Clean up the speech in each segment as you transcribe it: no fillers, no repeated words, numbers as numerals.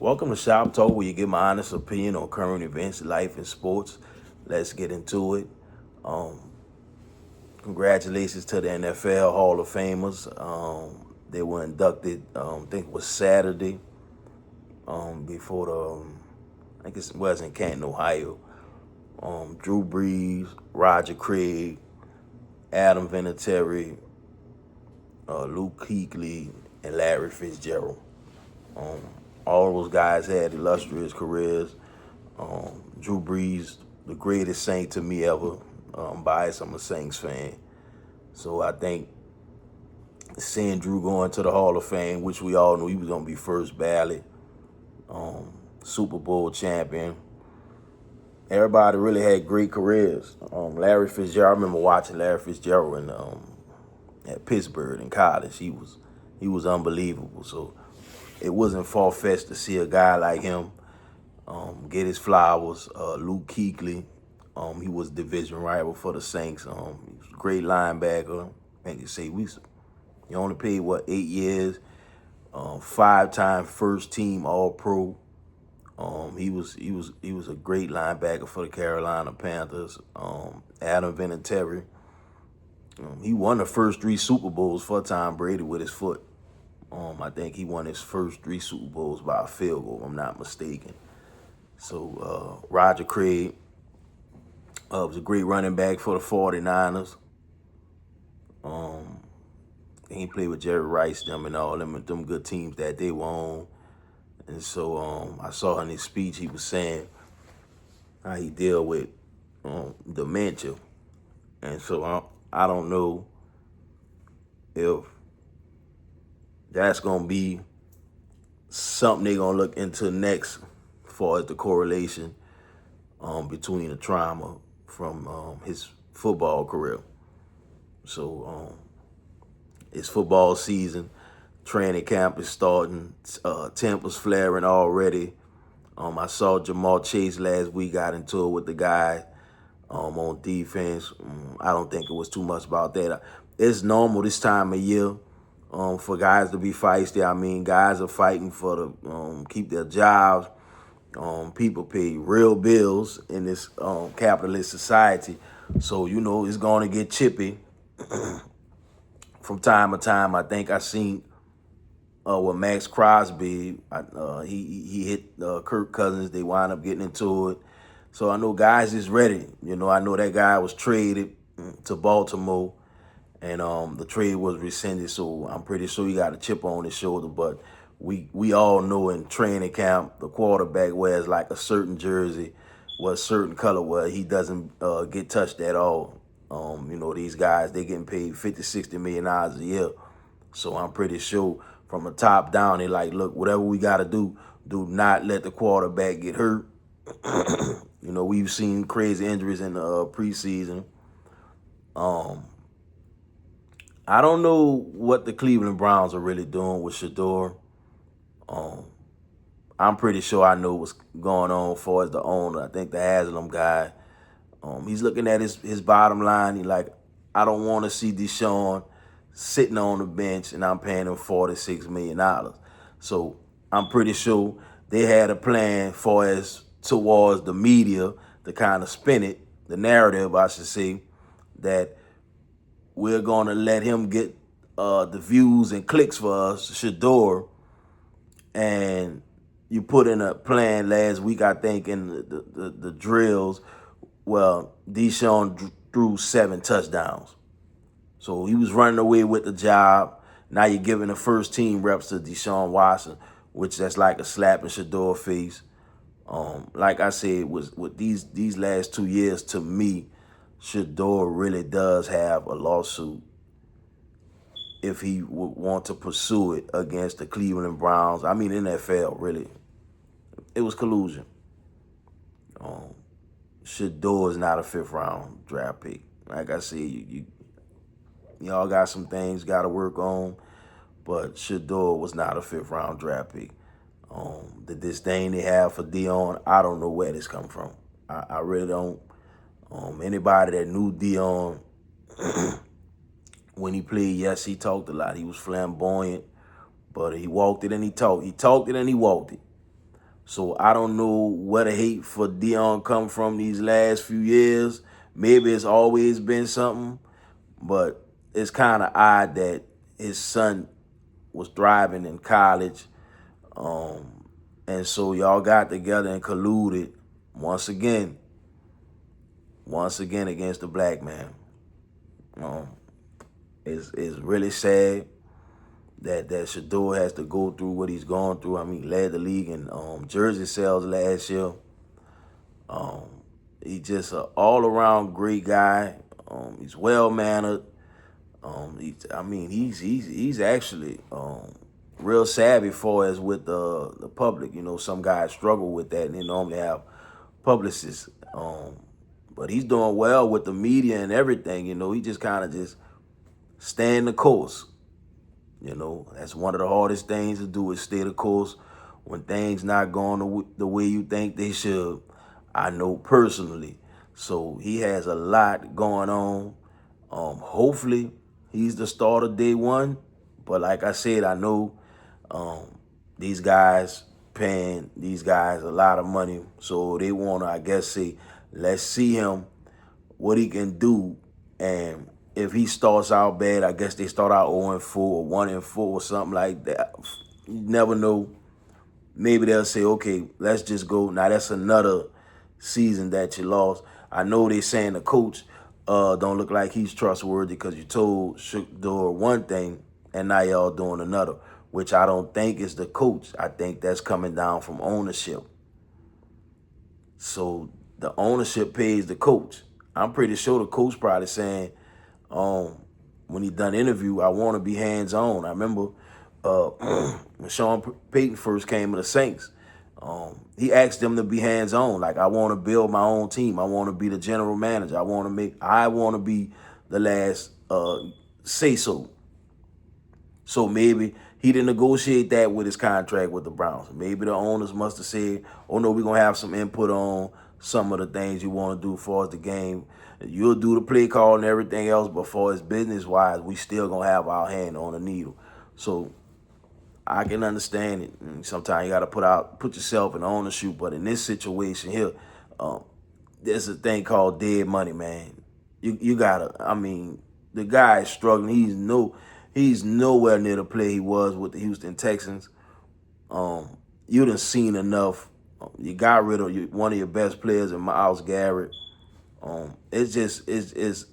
Welcome to Shop Talk, where you get my honest opinion on current events, life, and sports. Let's get into it. Um, Congratulations to the NFL Hall of Famers. They were inducted, I think it was Saturday, before I think it was in Canton, Ohio. Drew Brees, Roger Craig, Adam Vinatieri, Luke Kuechly, and Larry Fitzgerald. Um, all those guys had illustrious careers. Drew Brees, the greatest Saint to me ever. I'm biased. I'm a Saints fan. So I think seeing Drew going to the Hall of Fame, which we all knew he was going to be first ballot, Super Bowl champion. Everybody really had great careers. Larry Fitzgerald, I remember watching Larry Fitzgerald at Pittsburgh in college. He was unbelievable. So it wasn't far-fetched to see a guy like him get his flowers. Luke Kuechly, he was division rival for the Saints. He was a great linebacker. I think you say he only played 8 years. 5-time first team All Pro. He was a great linebacker for the Carolina Panthers. Adam Vinatieri. He won the first 3 Super Bowls for Tom Brady with his foot. I think he won his first 3 Super Bowls by a field goal, if I'm not mistaken. So Roger Craig was a great running back for the 49ers. He played with Jerry Rice, them and all them good teams that they were on. And so I saw in his speech he was saying how he deal with dementia. And so I don't know if that's going to be something they're going to look into next as far as the correlation between the trauma from his football career. So it's football season. Training camp is starting. Tempers flaring already. I saw Jamal Chase last week got into it with the guy on defense. I don't think it was too much about that. It's normal this time of year for guys to be feisty. I mean, guys are fighting for the keep their jobs. People pay real bills in this capitalist society. So, it's going to get chippy from time to time. I think I seen with Max Crosby, he hit Kirk Cousins. They wound up getting into it. So I know guys is ready. I know that guy was traded to Baltimore, and the trade was rescinded. So I'm pretty sure he got a chip on his shoulder. But we all know in training camp, the quarterback wears like a certain jersey, a certain color, where he doesn't get touched at all. These guys, they getting paid $50-60 million a year. So I'm pretty sure from the top down, they like, look, whatever we got to do not let the quarterback get hurt. We've seen crazy injuries in the preseason. I don't know what the Cleveland Browns are really doing with Shador. I'm pretty sure I know what's going on as far as the owner. I think the Haslam guy, he's looking at his bottom line. He like, I don't want to see Deshaun sitting on the bench and I'm paying him $46 million. So I'm pretty sure they had a plan for as towards the media to kind of spin it, the narrative, I should say, that we're going to let him get the views and clicks for us, Shador. And you put in a plan last week, I think, in the drills. Well, Deshaun threw 7 touchdowns. So he was running away with the job. Now you're giving the first team reps to Deshaun Watson, which that's like a slap in Shador's face. Like I said, with these last 2 years, to me, Shador really does have a lawsuit if he would want to pursue it against the Cleveland Browns. I mean, NFL, really. It was collusion. Shador is not a 5th-round draft pick. Like I said, y'all got some things got to work on, but Shador was not a 5th-round draft pick. The disdain they have for Dion, I don't know where this come from. I really don't. Anybody that knew Dion when he played, yes, he talked a lot. He was flamboyant, but he walked it and he talked. He talked it and he walked it. So I don't know where the hate for Deion come from these last few years. Maybe it's always been something, but it's kind of odd that his son was thriving in college. And so y'all got together and colluded once again against the black man. Um, it's really sad that Shador has to go through what he's going through. I mean, he led the league in jersey sales last year. He's just an all-around great guy. He's well-mannered. He's actually real savvy for as with the public. You know, some guys struggle with that, and they normally have publicists. But he's doing well with the media and everything. You know, he just kind of just staying the course. You know, that's one of the hardest things to do is stay the course when things not going the way you think they should. I know personally. So he has a lot going on. Hopefully he's the starter day one. But like I said, I know these guys paying these guys a lot of money. So they want to, I guess, say, let's see him, what he can do. And if he starts out bad, I guess they start out 0-4 or 1-4 or something like that. You never know. Maybe they'll say, okay, let's just go. Now that's another season that you lost. I know they saying the coach don't look like he's trustworthy because you told Shador one thing and now y'all doing another, which I don't think is the coach. I think that's coming down from ownership. So the ownership pays the coach. I'm pretty sure the coach probably saying, when he done interview, I want to be hands-on. I remember when Sean Payton first came to the Saints, he asked them to be hands-on. Like, I want to build my own team. I want to be the general manager. I want to be the last say-so. So maybe he didn't negotiate that with his contract with the Browns. Maybe the owners must have said, oh, no, we're going to have some input on some of the things you want to do as far as the game. You'll do the play call and everything else, but for as business-wise, we still going to have our hand on the needle. So I can understand it. And sometimes you got to put yourself in the owner's shoe. But in this situation here, there's a thing called dead money, man. You got to, I mean, the guy is struggling. He's nowhere near the play he was with the Houston Texans. You done seen enough. You got rid of one of your best players in Myles Garrett. It's a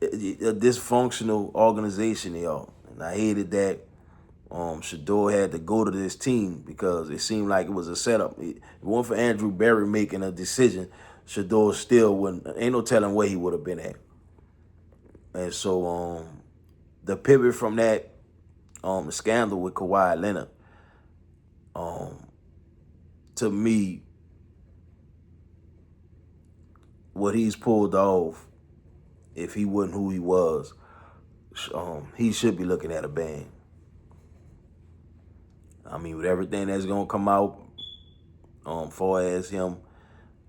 dysfunctional organization, y'all. And I hated that Shador had to go to this team because it seemed like it was a setup. If it weren't for Andrew Berry making a decision, Shador still wouldn't. Ain't no telling where he would have been at. And so the pivot from that, the scandal with Kawhi Leonard, to me, what he's pulled off, if he wasn't who he was, he should be looking at a ban. I mean, with everything that's gonna come out, far as him,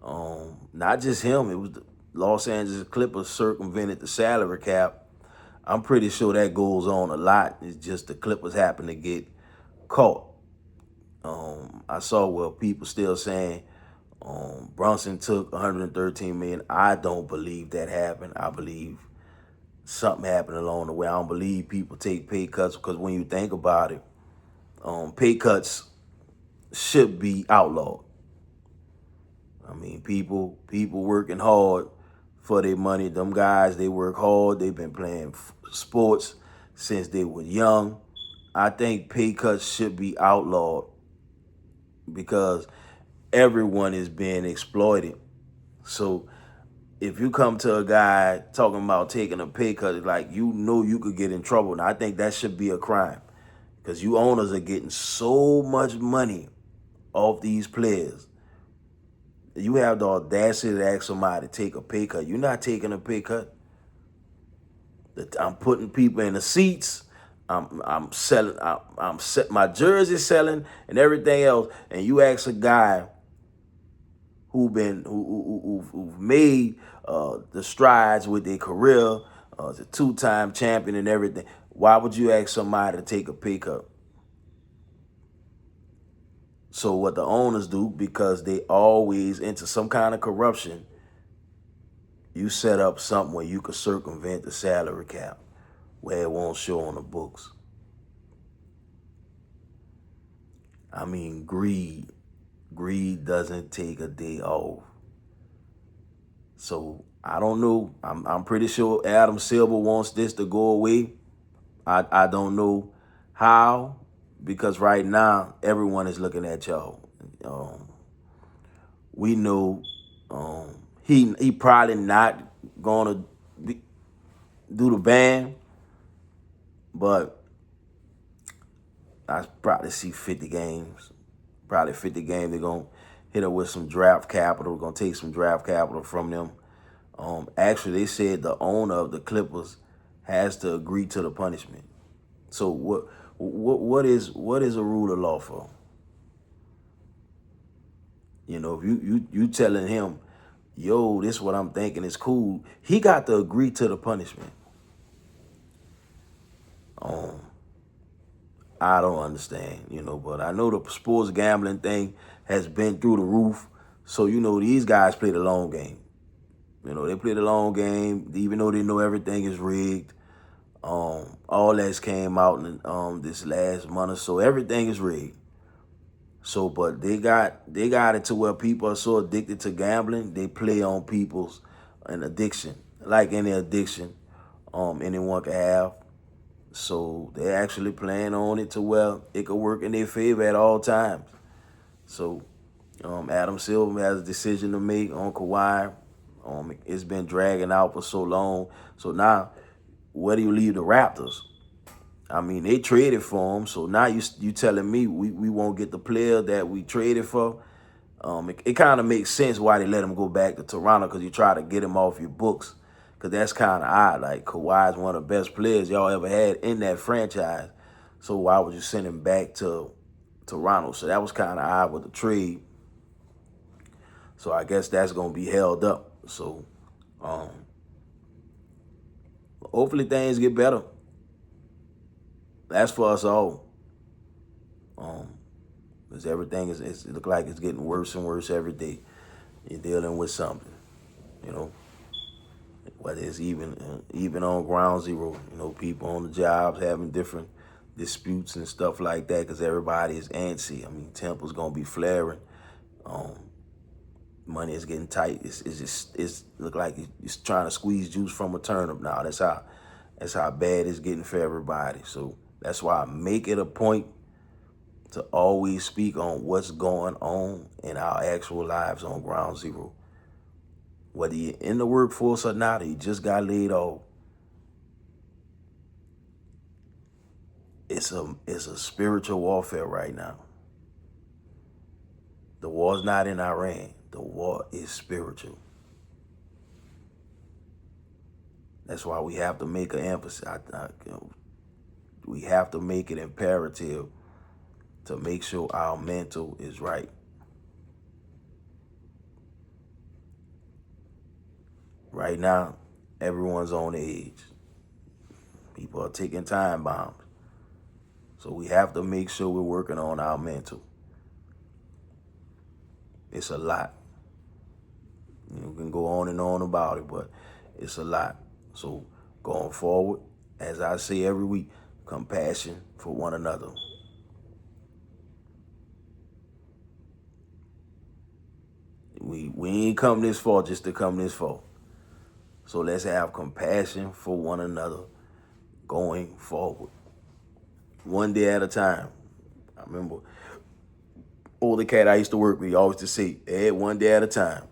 not just him, it was the Los Angeles Clippers circumvented the salary cap. I'm pretty sure that goes on a lot. It's just the Clippers happen to get caught. I saw where people still saying Brunson took $113 million. I don't believe that happened. I believe something happened along the way. I don't believe people take pay cuts because when you think about it, pay cuts should be outlawed. I mean, people working hard for their money. Them guys, they work hard. They've been playing sports since they were young. I think pay cuts should be outlawed because everyone is being exploited. So if you come to a guy talking about taking a pay cut, like, you know you could get in trouble. And I think that should be a crime because you owners are getting so much money off these players. You have the audacity to ask somebody to take a pay cut. You're not taking a pay cut. I'm putting people in the seats. I'm selling. I'm set my jersey selling and everything else. And you ask a guy who've made the strides with their career, as a two-time champion and everything. Why would you ask somebody to take a pay cut? So what the owners do, because they always into some kind of corruption, you set up something where you could circumvent the salary cap, where it won't show on the books. I mean, greed doesn't take a day off. So I don't know. I'm pretty sure Adam Silver wants this to go away. I don't know how, because right now everyone is looking at y'all. We know he probably not gonna do the ban, but I probably see 50 games. Probably 50 games. They're gonna hit her with some draft capital. Gonna take some draft capital from them. Actually, they said the owner of the Clippers has to agree to the punishment. So what is a rule of law for? You know, if you telling him, yo, this is what I'm thinking, it's cool, he got to agree to the punishment. I don't understand, but I know the sports gambling thing has been through the roof. So, these guys play the long game. They play the long game, even though they know everything is rigged. All that's came out in this last month or so. Everything is rigged. So, but they got it to where people are so addicted to gambling, they play on people's an addiction, like any addiction, anyone can have. So they're actually playing on it to where it could work in their favor at all times. So Adam Silver has a decision to make on Kawhi. It's been dragging out for so long. So now, where do you leave the Raptors? I mean, they traded for him. So now you telling me we won't get the player that we traded for? It kind of makes sense why they let him go back to Toronto, because you try to get him off your books. Because that's kind of odd. Like, Kawhi is one of the best players y'all ever had in that franchise. So why would you send him back to Toronto? So that was kind of odd with the trade. So I guess that's going to be held up. So hopefully things get better. That's for us all. Because everything it look like it's getting worse and worse every day. You're dealing with something, whether it's even on ground zero, people on the jobs having different disputes and stuff like that, because everybody is antsy. I mean, tempers gonna be flaring. Money is getting tight. It's look like it's trying to squeeze juice from a turnip now. That's how bad it's getting for everybody. So that's why I make it a point to always speak on what's going on in our actual lives on ground zero. Whether you're in the workforce or not, or you just got laid off, it's a spiritual warfare right now. The war's not in Iran. The war is spiritual. That's why we have to make an emphasis. We have to make it imperative to make sure our mental is right. Right now, everyone's on the edge. People are taking time bombs. So we have to make sure we're working on our mental. It's a lot. You can go on and on about it, but it's a lot. So going forward, as I say every week, compassion for one another. We ain't come this far just to come this far. So let's have compassion for one another going forward. One day at a time. I remember older cat I used to work with, he always to say, hey, one day at a time.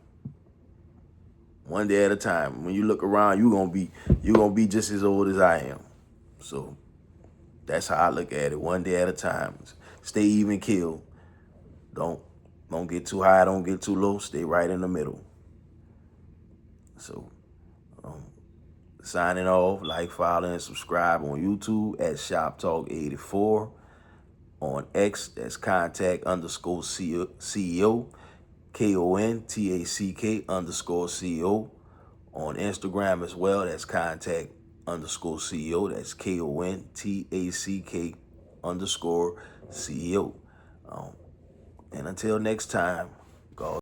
One day at a time. When you look around, you're gonna be just as old as I am. So that's how I look at it. One day at a time. Stay even keel. Don't get too high, don't get too low. Stay right in the middle. So signing off. Like, follow, and subscribe on YouTube at Shop Talk 84. On X, that's contact_CEO. KONTACK_CEO. On Instagram as well, that's contact_CEO. That's KONTACK_CEO. And until next time,